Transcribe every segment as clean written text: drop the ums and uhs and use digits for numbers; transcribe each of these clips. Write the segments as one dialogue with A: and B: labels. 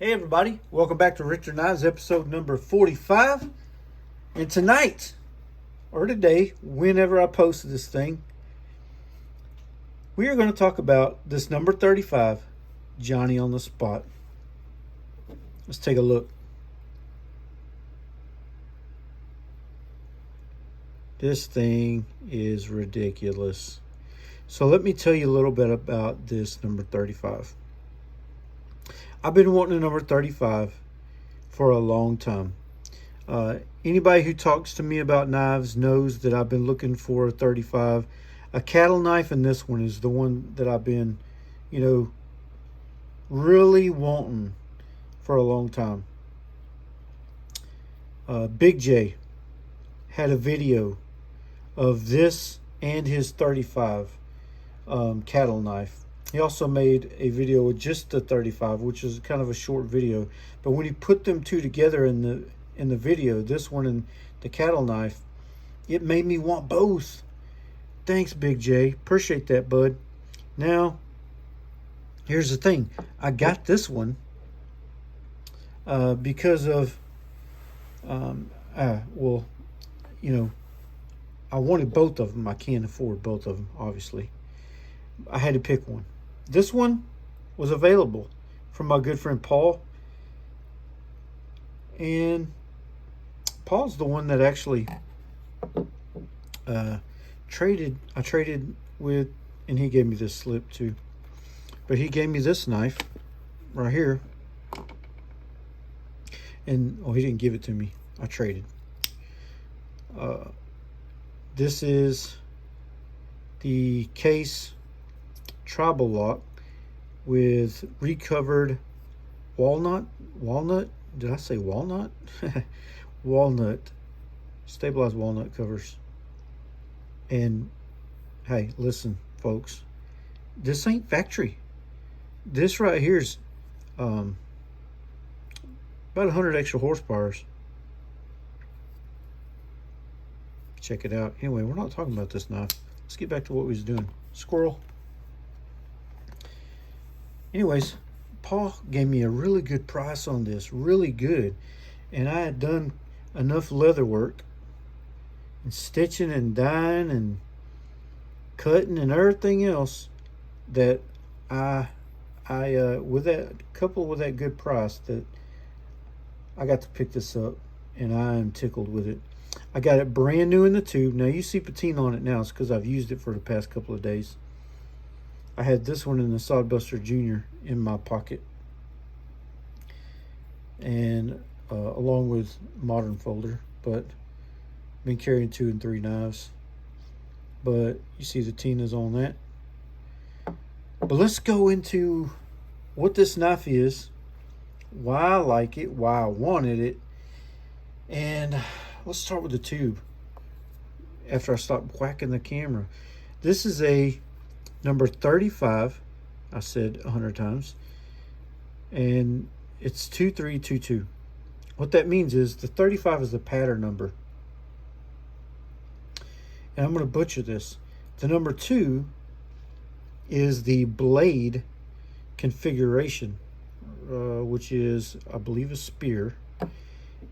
A: Hey everybody, welcome back to Richter Knives, episode number 45. And tonight, or today, whenever I post this thing, we are going to talk about this number 35, Johnny on the Spot. Let's take a look. This thing is ridiculous. So let me tell you a little bit about this number 35. I've been wanting a number 35 for a long time. Anybody who talks to me about knives knows that I've been looking for a 35. A cattle knife, and this one is the one that I've been, really wanting for a long time. Big J had a video of this and his 35 cattle knife. He also made a video with just the 35, which is kind of a short video. But when he put them two together in the video, this one and the cattle knife, it made me want both. Thanks, Big J. Appreciate that, bud. Now, here's the thing. I got this one because of, I wanted both of them. I can't afford both of them, obviously. I had to pick one. This one was available from my good friend Paul. And Paul's the one that actually I traded with, and he gave me this slip too. But he gave me this knife right here. And, he didn't give it to me. I traded. This is the case tribal lock with recovered walnut. Did I say walnut? Walnut. Stabilized walnut covers. And hey, listen, folks. This ain't factory. This right here's about 100 extra horsepower. Check it out. Anyway, we're not talking about this knife. Let's get back to what we was doing. Squirrel. Anyways, Paul gave me a really good price on this. Really good. And I had done enough leather work and stitching and dyeing and cutting and everything else that I with that, coupled with that good price, that I got to pick this up, and I am tickled with it. I got it brand new in the tube. Now you see patina on it now. It's because I've used it for the past couple of days. I had this one in the Sodbuster Junior in my pocket, and along with modern folder, but been carrying 2 and 3 knives. But you see the Tina's on that. But let's go into what this knife is, why I like it, why I wanted it, and let's start with the tube after I stop whacking the camera. This is a number 35. I said 100 times. And it's 2322. What that means is the 35 is the pattern number. And I'm going to butcher this. The number 2 is the blade configuration, which is, I believe, a spear.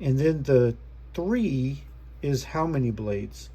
A: And then the 3 is how many blades.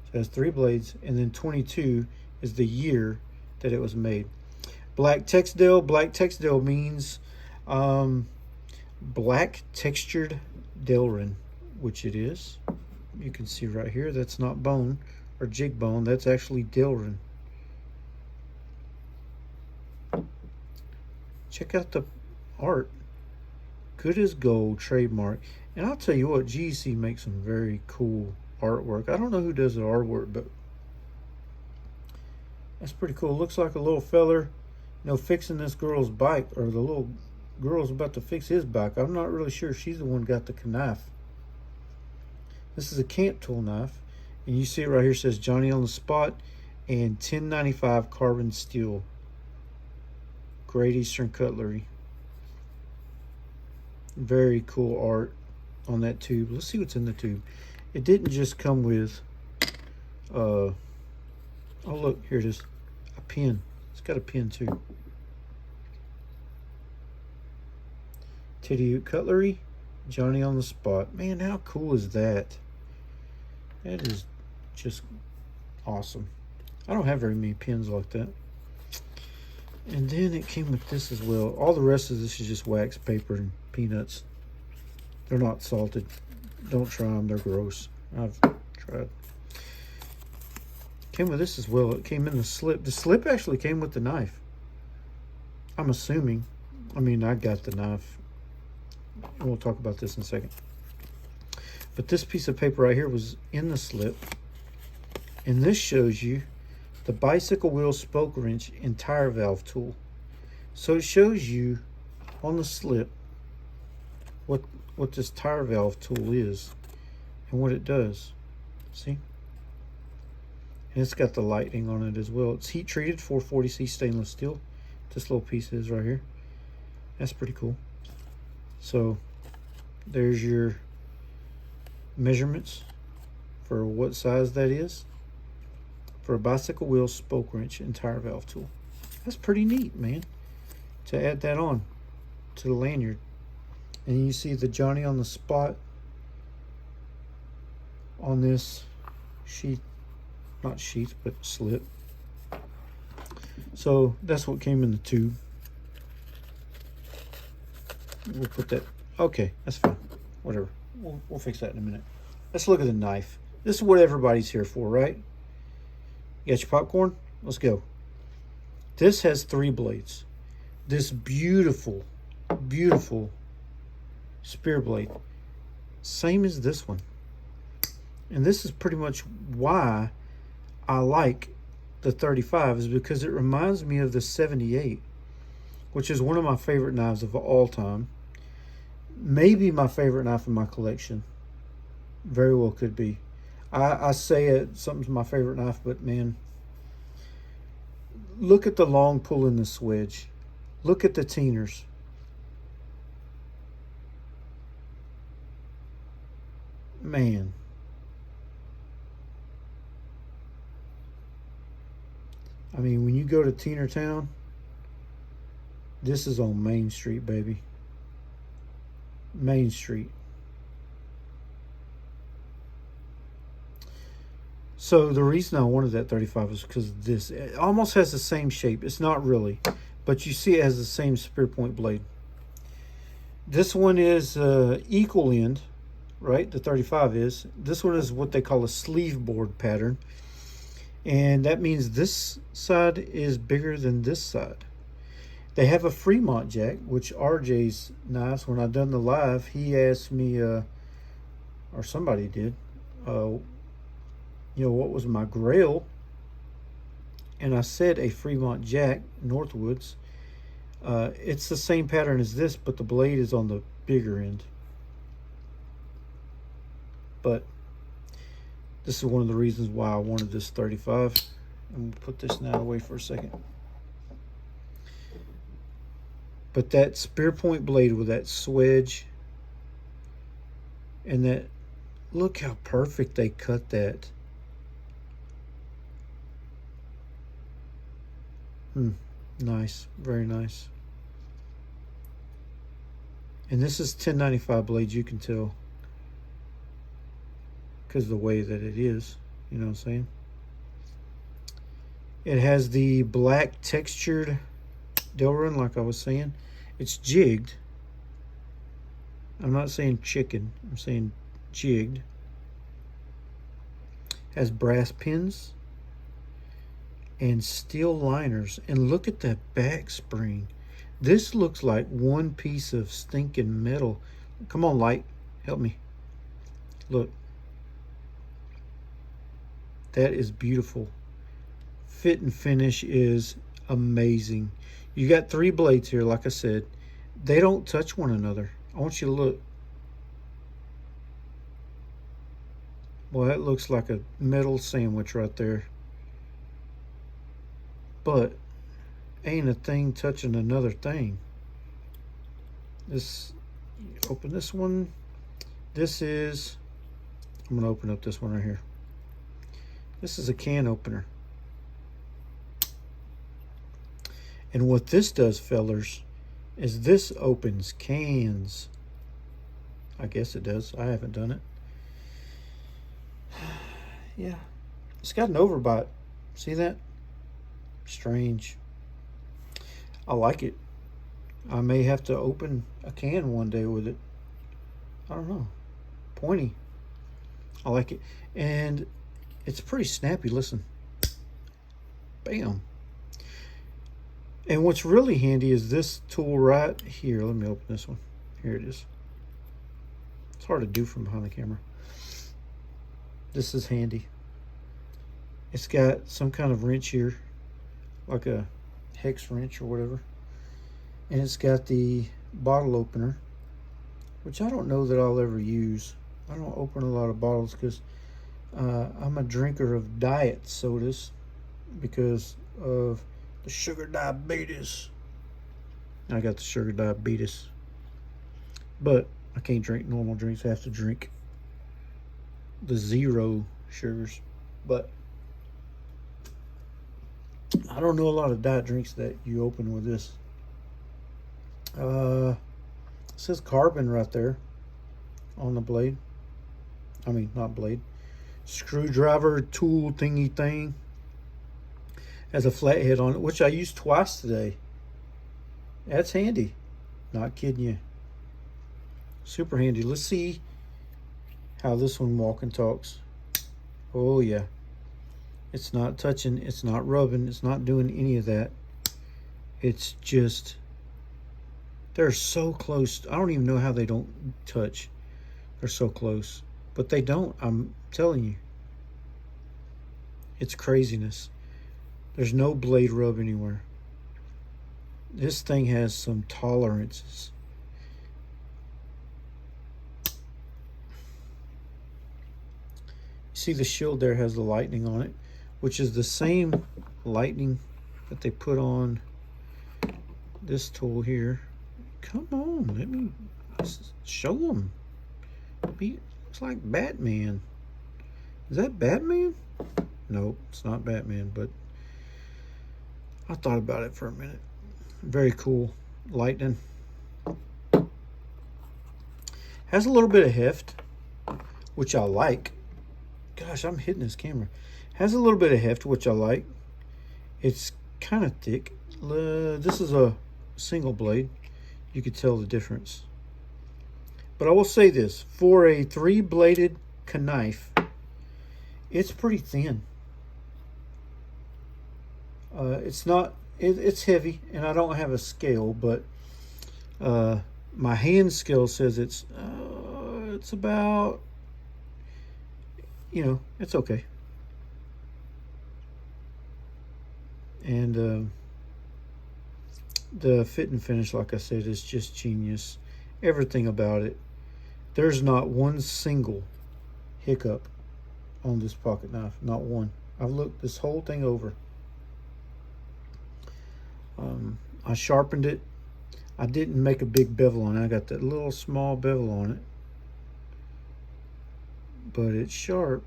A: So it has 3 blades. And then 22 is the year that it was made. Black Texdale. Black Texdale means black textured delrin, which it is. You can see right here, that's not bone or jig bone, that's actually delrin. Check out the art. Good as gold, trademark. And I'll tell you what, GEC makes some very cool artwork. I don't know who does the artwork, but that's pretty cool. Looks like a little feller, fixing this girl's bike, or the little girl's about to fix his bike. I'm not really sure. She's the one who got the knife. This is a camp tool knife, and you see it right here. It says Johnny on the Spot and 1095 carbon steel. Great Eastern Cutlery. Very cool art on that tube. Let's see what's in the tube. It didn't just come with oh look, here it is, a pin. It's got a pin too. Teddy Cutlery, Johnny on the Spot. Man, how cool is that? That is just awesome. I don't have very many pins like that. And then it came with this as well. All the rest of this is just wax paper and peanuts. They're not salted. Don't try them. They're gross. I've tried. Came with this as well. It came in the slip. The slip actually came with the knife. I'm assuming. I mean, I got the knife. We'll talk about this in a second. But this piece of paper right here was in the slip. And this shows you the bicycle wheel spoke wrench and tire valve tool. So it shows you on the slip what this tire valve tool is and what it does. See? And it's got the lighting on it as well. It's heat treated 440C stainless steel. This little piece is right here. That's pretty cool. So there's your measurements for what size that is for a bicycle wheel spoke wrench and tire valve tool. That's pretty neat, man, to add that on to the lanyard. And you see the Johnny on the Spot on this sheath, not sheath, but slip. So that's what came in the tube. We'll put that, okay, that's fine, whatever. We'll fix that in a minute. Let's look at the knife. This is what everybody's here for, right? You got your popcorn? Let's go. This has 3 blades. This beautiful, beautiful spear blade. Same as this one. And this is pretty much why I like the 35, is because it reminds me of the 78, which is one of my favorite knives of all time. Maybe my favorite knife in my collection. Very well could be. I say it, something's my favorite knife, but man, look at the long pull in the swedge. Look at the teeners. Man. I mean, when you go to Teener Town, this is on Main Street, baby. Main Street. So the reason I wanted that 35 is because this, it almost has the same shape. It's not really, but you see it has the same spear point blade. This one is equal end, right? The 35 is. This one is what they call a sleeve board pattern. And that means this side is bigger than this side. They have a Fremont jack, which RJ's knives, when I done the live, he asked me, or somebody did, you know, what was my grail? And I said a Fremont jack, Northwoods. It's the same pattern as this, but the blade is on the bigger end. But this is one of the reasons why I wanted this 35. And we'll put this now away for a second. But that spear point blade with that swedge and that, look how perfect they cut that. Nice, very nice. And this is 1095 blades, you can tell, because of the way that it is, you know what I'm saying? It has the black textured Delrin, like I was saying. It's jigged. I'm not saying chicken, I'm saying jigged. Has brass pins and steel liners. And look at that back spring. This looks like one piece of stinking metal. Come on, light, help me. Look. That is beautiful. Fit and finish is amazing. You got 3 blades here, like I said. They don't touch one another. I want you to look. Well, that looks like a metal sandwich right there. But ain't a thing touching another thing. This, open this one. This is, I'm gonna open up this one right here. This is a can opener. And what this does, fellers, is this opens cans. I guess it does. I haven't done it. Yeah. It's got an overbite. See that? Strange. I like it. I may have to open a can one day with it. I don't know. Pointy. I like it. And it's pretty snappy. Listen. Bam. And what's really handy is this tool right here. Let me open this one. Here it is. It's hard to do from behind the camera. This is handy. It's got some kind of wrench here, like a hex wrench or whatever. And it's got the bottle opener, which I don't know that I'll ever use. I don't open a lot of bottles because I'm a drinker of diet sodas because of the sugar diabetes. I got the sugar diabetes. But I can't drink normal drinks. I have to drink the zero sugars. But I don't know a lot of diet drinks that you open with this. It says carbon right there on the blade. I mean, not blade. Screwdriver tool thingy thing. Has a flathead on it, which I used twice today. That's handy. Not kidding you. Super handy. Let's see how this one walk and talks. Oh yeah. It's not touching, it's not rubbing, it's not doing any of that. It's just, they're so close. I don't even know how they don't touch. They're so close. But they don't, I'm telling you. It's craziness. There's no blade rub anywhere. This thing has some tolerances. See the shield there has the lightning on it, which is the same lightning that they put on this tool here. Come on, let me show them. It's like Batman. Is that Batman? Nope, it's not Batman, but I thought about it for a minute. Very cool. Lightning. Has a little bit of heft, which I like. Gosh, I'm hitting this camera. Has a little bit of heft, which I like. It's kind of thick. This is a single blade. You could tell the difference. But I will say this. For a 3-bladed knife, it's pretty thin. It's not... It's heavy, and I don't have a scale, but my hand scale says it's about... You know, it's okay. And the fit and finish, like I said, is just genius. Everything about it. There's not one single hiccup on this pocket knife. Not one. I've looked this whole thing over. I sharpened it. I didn't make a big bevel on it. I got that little small bevel on it. But it's sharp.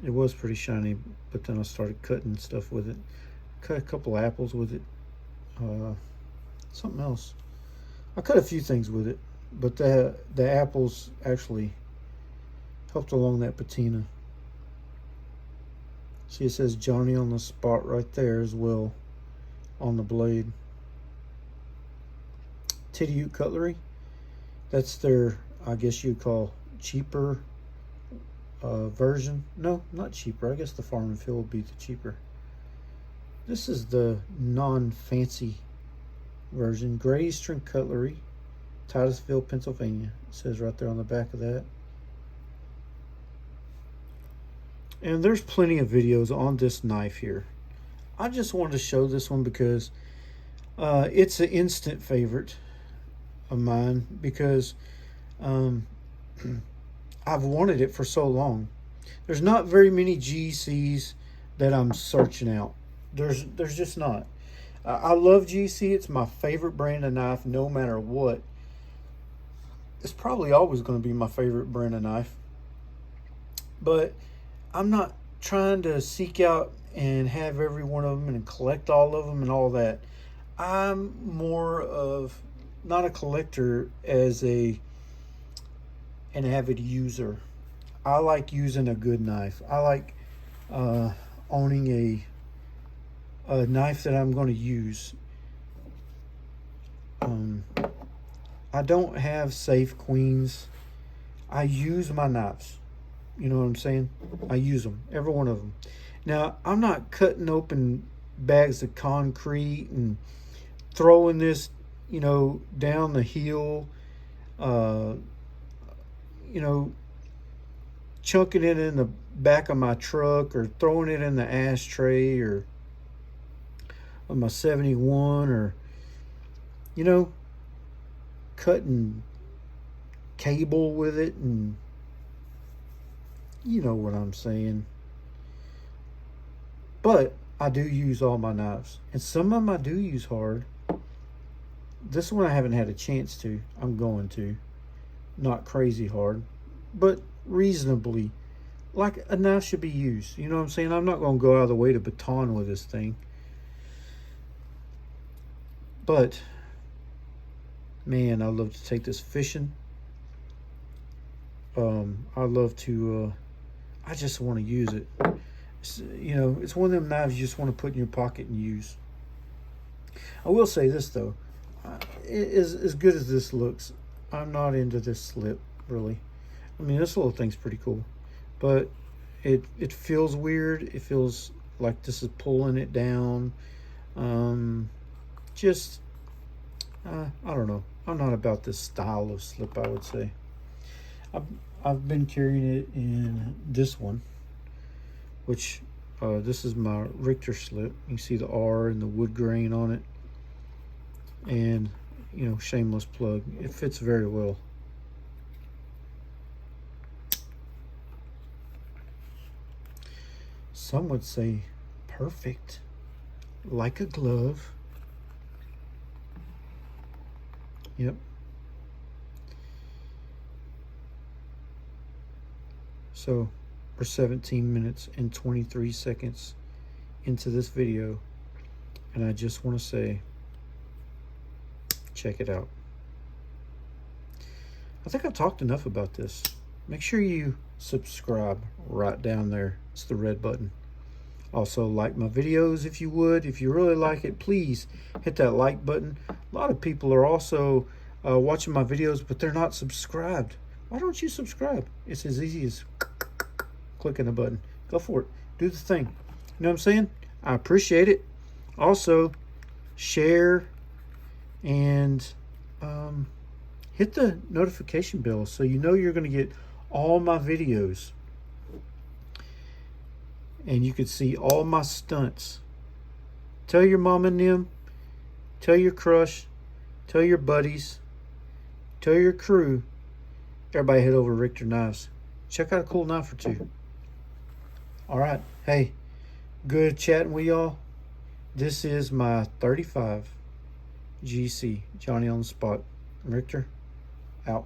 A: It was pretty shiny, but then I started cutting stuff with it. Cut a couple apples with it. Something else. I cut a few things with it, but the apples actually helped along that patina. See, it says Johnny on the spot right there as well on the blade. Titty Cutlery. That's their, I guess you'd call, cheaper version. No, not cheaper. I guess the Farm and Field would be the cheaper. This is the non-fancy version. Great Eastern Cutlery, Titusville, Pennsylvania. It says right there on the back of that. And there's plenty of videos on this knife here. I just wanted to show this one because it's an instant favorite of mine because I've wanted it for so long. There's not very many GECs that I'm searching out. There's just not. I love GEC. It's my favorite brand of knife no matter what. It's probably always going to be my favorite brand of knife. But I'm not trying to seek out and have every one of them and collect all of them and all that. I'm more of not a collector as an avid user. I like using a good knife. I like owning a knife that I'm going to use. I don't have safe queens. I use my knives. You know what I'm saying? I use them, every one of them. Now, I'm not cutting open bags of concrete and throwing this, down the hill, uh, you know, chunking it in the back of my truck or throwing it in the ashtray or of my 71 or, you know, cutting cable with it, and you know what I'm saying. But I do use all my knives, and some of them I do use hard. This one I haven't had a chance to. I'm going to. Not crazy hard, but reasonably like a knife should be used. You know what I'm saying? I'm not going to go out of the way to baton with this thing. But man, I love to take this fishing. I love to. I just want to use it. It's one of them knives you just want to put in your pocket and use. I will say this though, as good as this looks, I'm not into this slip really. I mean, this little thing's pretty cool, but it feels weird. It feels like this is pulling it down. I don't know. I'm not about this style of slip, I would say. I've been carrying it in this one, which this is my Richter slip. You can see the R and the wood grain on it, and shameless plug, it fits very well. Some would say perfect, like a glove. Yep. So we're 17 minutes and 23 seconds into this video, and I just want to say, check it out. I think I've talked enough about this. Make sure you subscribe right down there. It's the red button. Also, like my videos if you would. If you really like it, please hit that like button. A lot of people are also watching my videos, but they're not subscribed. Why don't you subscribe? It's as easy as clicking a button. Go for it. Do the thing. You know what I'm saying? I appreciate it. Also, share and hit the notification bell so you know you're going to get all my videos. And you can see all my stunts. Tell your mom and them. Tell your crush. Tell your buddies. Tell your crew. Everybody head over to Richter Knives. Check out a cool knife or two. All right. Hey, good chatting with y'all. This is my 35 GEC, Johnny on the spot. Richter, out.